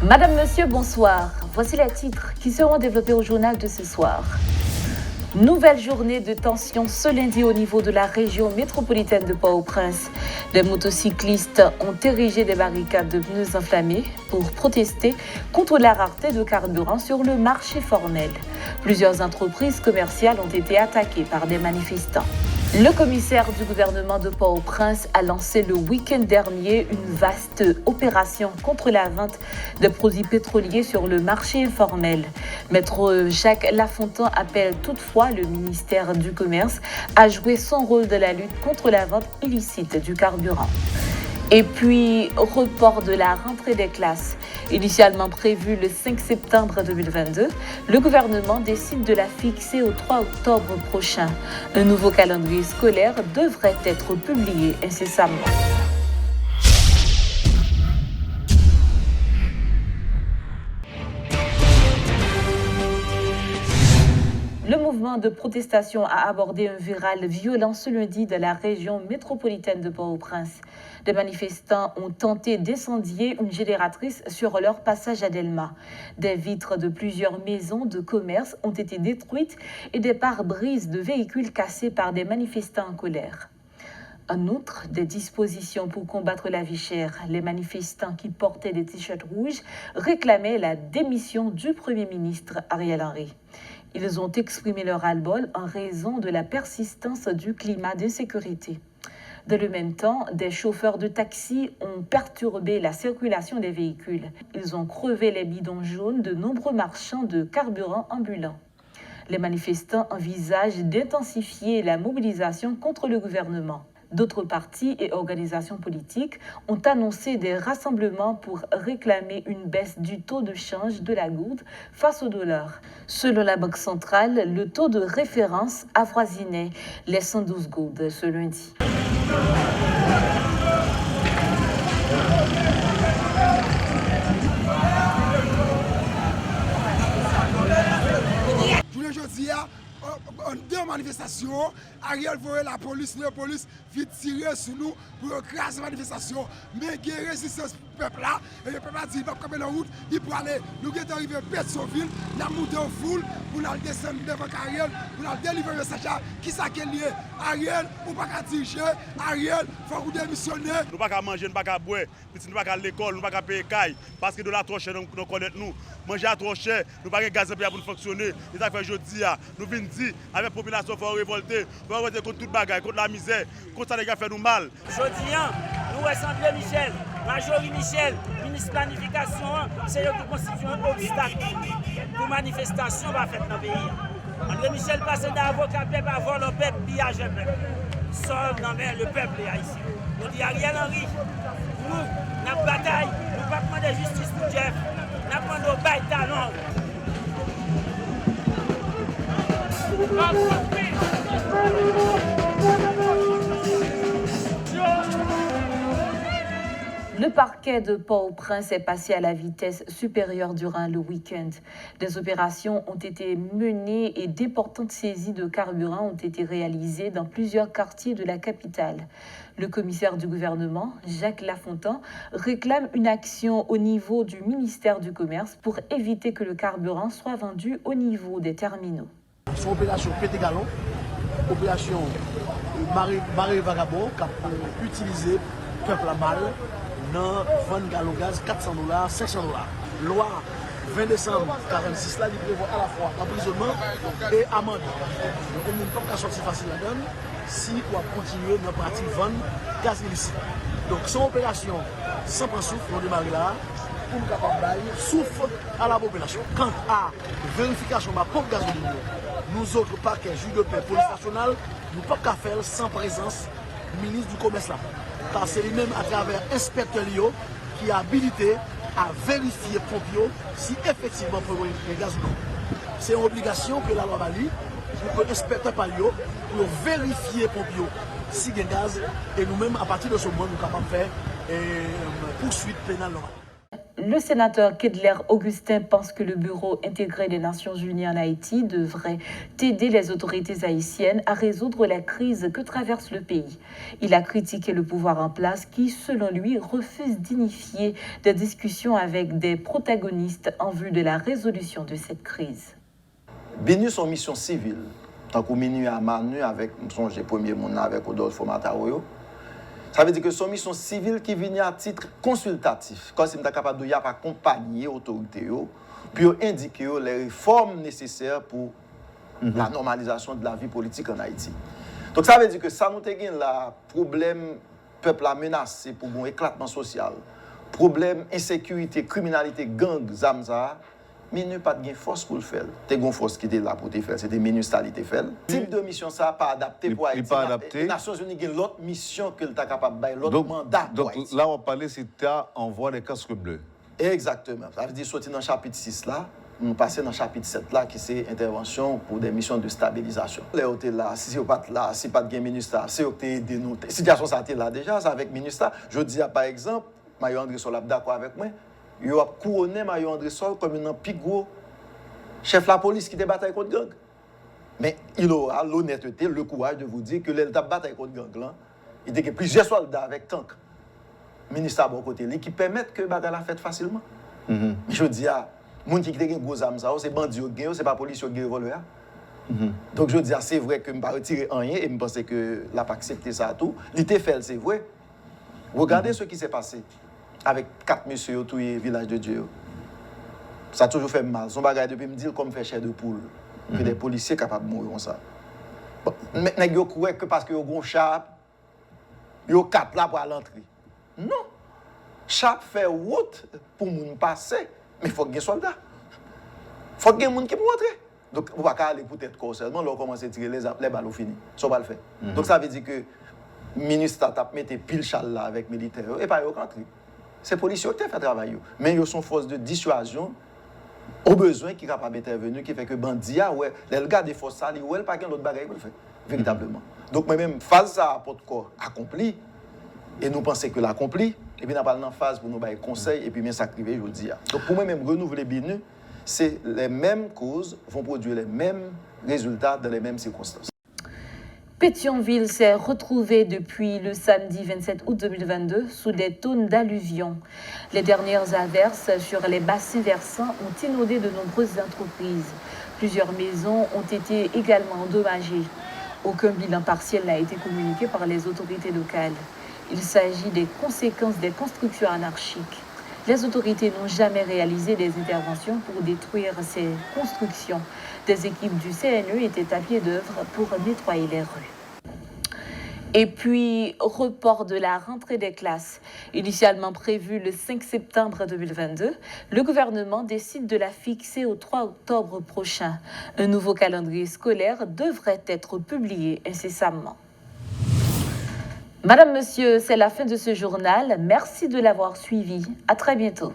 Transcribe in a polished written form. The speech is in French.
Madame, Monsieur, bonsoir. Voici les titres qui seront développés au journal de ce soir. Nouvelle journée de tension ce lundi au niveau de la région métropolitaine de Port-au-Prince. Des motocyclistes ont érigé des barricades de pneus enflammés pour protester contre la rareté de carburant sur le marché formel. Plusieurs entreprises commerciales ont été attaquées par des manifestants. Le commissaire du gouvernement de Port-au-Prince a lancé le week-end dernier une vaste opération contre la vente de produits pétroliers sur le marché informel. Maître Jacques Lafontaine appelle toutefois le ministère du Commerce à jouer son rôle de la lutte contre la vente illicite du carburant. Et puis, report de la rentrée des classes. Initialement prévue le 5 septembre 2022, le gouvernement décide de la fixer au 3 octobre prochain. Un nouveau calendrier scolaire devrait être publié incessamment. Le mouvement de protestation a abordé un viral violent ce lundi dans la région métropolitaine de Port-au-Prince. Des manifestants ont tenté d'incendier une génératrice sur leur passage à Delma. Des vitres de plusieurs maisons de commerce ont été détruites et des pare-brises de véhicules cassés par des manifestants en colère. En outre, des dispositions pour combattre la vie chère. Les manifestants qui portaient des t-shirts rouges réclamaient la démission du Premier ministre Ariel Henry. Ils ont exprimé leur ras-le-bol en raison de la persistance du climat d'insécurité. Dans le même temps, des chauffeurs de taxi ont perturbé la circulation des véhicules. Ils ont crevé les bidons jaunes de nombreux marchands de carburant ambulants. Les manifestants envisagent d'intensifier la mobilisation contre le gouvernement. D'autres partis et organisations politiques ont annoncé des rassemblements pour réclamer une baisse du taux de change de la gourde face au dollar. Selon la Banque centrale, le taux de référence avoisinait les 112 gourdes ce lundi. En deux manifestations, Ariel voyait la police vite tirer sur nous pour écraser la manifestation. Mais il y a une résistance pour le peuple là, et le peuple a dit qu'il va camper la route, il peut aller. Nous sommes arrivés à Pétionville, nous avons monté en foule pour nous descendre devant Ariel, pour nous délivrer le message qui s'est lié. Ariel, on ne peut pas diriger, Ariel, il faut que nous démissionner. Nous ne pouvons pas manger, nous ne pouvons pas boire, nous ne pouvons pas aller à l'école, nous ne pouvons pas payer caille, parce que de la trop cher, nous connaissons nous. Manger à trop cher, nous ne pouvons pas gaz pour fonctionner. Et ça fait aujourd'hui, nous venons dire, avec la population, il faut révolter contre toute bagaille, contre la misère, contre ça les gars fait nous mal. Aujourd'hui, nous ressemblons Michel, Majorie Michel, ministre de planification, c'est eux qui constituent un obstacle pour manifestation va faire dans le pays. André Michel passe d'avocat peuple à vol au peuple, pillage le peuple. Seul dans le peuple est ici. Nous disons Ariel Henry, nous, notre bataille, nous ne pouvons pas demander justice pour Jeff, nous demandons bail talent. Le parquet de Port-au-Prince est passé à la vitesse supérieure durant le week-end. Des opérations ont été menées et d'importantes saisies de carburant ont été réalisées dans plusieurs quartiers de la capitale. Le commissaire du gouvernement, Jacques Lafontaine, réclame une action au niveau du ministère du Commerce pour éviter que le carburant soit vendu au niveau des terminaux. Son opération Pété Galon, opération Marée Vagabond, qui a utilisé le peuple à mal dans 20 gallons gaz, $400, $500. Loi 20 décembre 46, là, il prévoit à la fois emprisonnement et amende. Donc, on ne peut pas sortir facile la donne si on continue dans la pratique vendre gaz illicite. Donc, son opération sans prendre souffle, on démarre là. Pour nous capables de souffle à la population. Quant à vérification de la pompe gazoline, nous autres parquets, juge de paix, police nationale, nous ne pouvons pas faire sans présence du ministre du Commerce là. Car c'est lui-même à travers l'inspecteur qui est habilité à vérifier pompio si effectivement il faut le gaz ou non. C'est une obligation que la loi va lui, pour l'inspecteur Palio, pour vérifier pompio si il y a gaz et nous-mêmes à partir de ce moment nous sommes capables de faire poursuite pénale normale. Le sénateur Kedler Augustin pense que le Bureau intégré des Nations Unies en Haïti devrait aider les autorités haïtiennes à résoudre la crise que traverse le pays. Il a critiqué le pouvoir en place qui, selon lui, refuse d'initier des discussions avec des protagonistes en vue de la résolution de cette crise. BINU son mission civile, tant qu'on MINU à Manu avec son premier monde avec Rodolfo Mataroyo. Ça veut dire que son mission civile qui vient à titre consultatif, comme si on est capable d'accompagner l'autorité, puis indiquer les réformes nécessaires pour la normalisation de la vie politique en Haïti. Donc ça veut dire que ça nous a le problème peuple a menacé pour un éclatement social, problème insécurité, criminalité, gang, zamza. MINU pas de force pour le faire. T'es une force qui était là pour te faire, c'était MINUSTAL qui te fait. Type de mission ça pas adapté pour Haïti. Les Nations Unies ont l'autre mission que tu capable de l'autre mandat pour Haïti. Donc là on parlait c'était envoi des casques bleus. Exactement. Ça veut dire sortir dans le chapitre 6 là, nous passer dans le chapitre 7 là qui c'est intervention pour des missions de stabilisation. Là où tu es là, si vous pas là, si pas de MINUSTAL, si vous êtes aidé nous. Situation ça là déjà, ça avec MINUSTAL. Je dis par exemple, Mario André Sol d'accord avec moi. Il a couronné Mario André Sol comme un plus gros chef de la police qui te bataille contre gang. Mais il aura l'honnêteté, le courage de vous dire que l'État bataille contre gang là, il y a plusieurs soldats avec tank, ministre à bon côté, qui permettent que la bataille la faite facilement. Mais je dis à les gens qui ont gros armes, c'est bandits qui ont, c'est pas police qui ont volé. Donc je dis c'est vrai que je ne vais pas retirer rien et je pense que la pas accepté ça tout. L'été fait, c'est vrai. Regardez ce qui s'est passé avec 4 messieurs au village de Dieu. Ça a toujours fait mal. Son bagage depuis me dire comme fait chair de poule. Que des policiers capables de mourir comme ça. Bon, maintenant, ils croient que parce qu'ils ont un chap, ils ont 4 là pour aller l'entrée. Non. Chap fait route pour moun passer, mais il faut qu'il y ait des soldats. Il faut qu'il y ait des gens qui peuvent rentrer. Donc, on ne va pas aller pour tête corps seulement, on commence à tirer les balles au fini. Ça va le faire. Donc, ça veut dire que le ministre a mis pile chal là avec les militaires et pas au country. C'est les policiers qui ont fait travail. Mais ils sont force de dissuasion au besoin qui est capable d'intervenir, qui fait que bandit, les gars des forces sales, ils n'ont pas d'autre bagaille pour le faire, véritablement. Donc, moi-même, phase ça pour corps accompli, et nous pensons que l'accompli, et puis nous avons une phase pour nous donner conseil, et puis bien s'activer, je vous le dis. Donc, pour moi-même, renouveler BINU, c'est les mêmes causes vont produire les mêmes résultats dans les mêmes circonstances. Pétionville s'est retrouvé depuis le samedi 27 août 2022 sous des tonnes d'alluvions. Les dernières averses sur les bassins versants ont inondé de nombreuses entreprises. Plusieurs maisons ont été également endommagées. Aucun bilan partiel n'a été communiqué par les autorités locales. Il s'agit des conséquences des constructions anarchiques. Les autorités n'ont jamais réalisé des interventions pour détruire ces constructions. Des équipes du CNE étaient à pied d'œuvre pour nettoyer les rues. Et puis, report de la rentrée des classes. Initialement prévue le 5 septembre 2022, le gouvernement décide de la fixer au 3 octobre prochain. Un nouveau calendrier scolaire devrait être publié incessamment. Madame, Monsieur, c'est la fin de ce journal. Merci de l'avoir suivi. À très bientôt.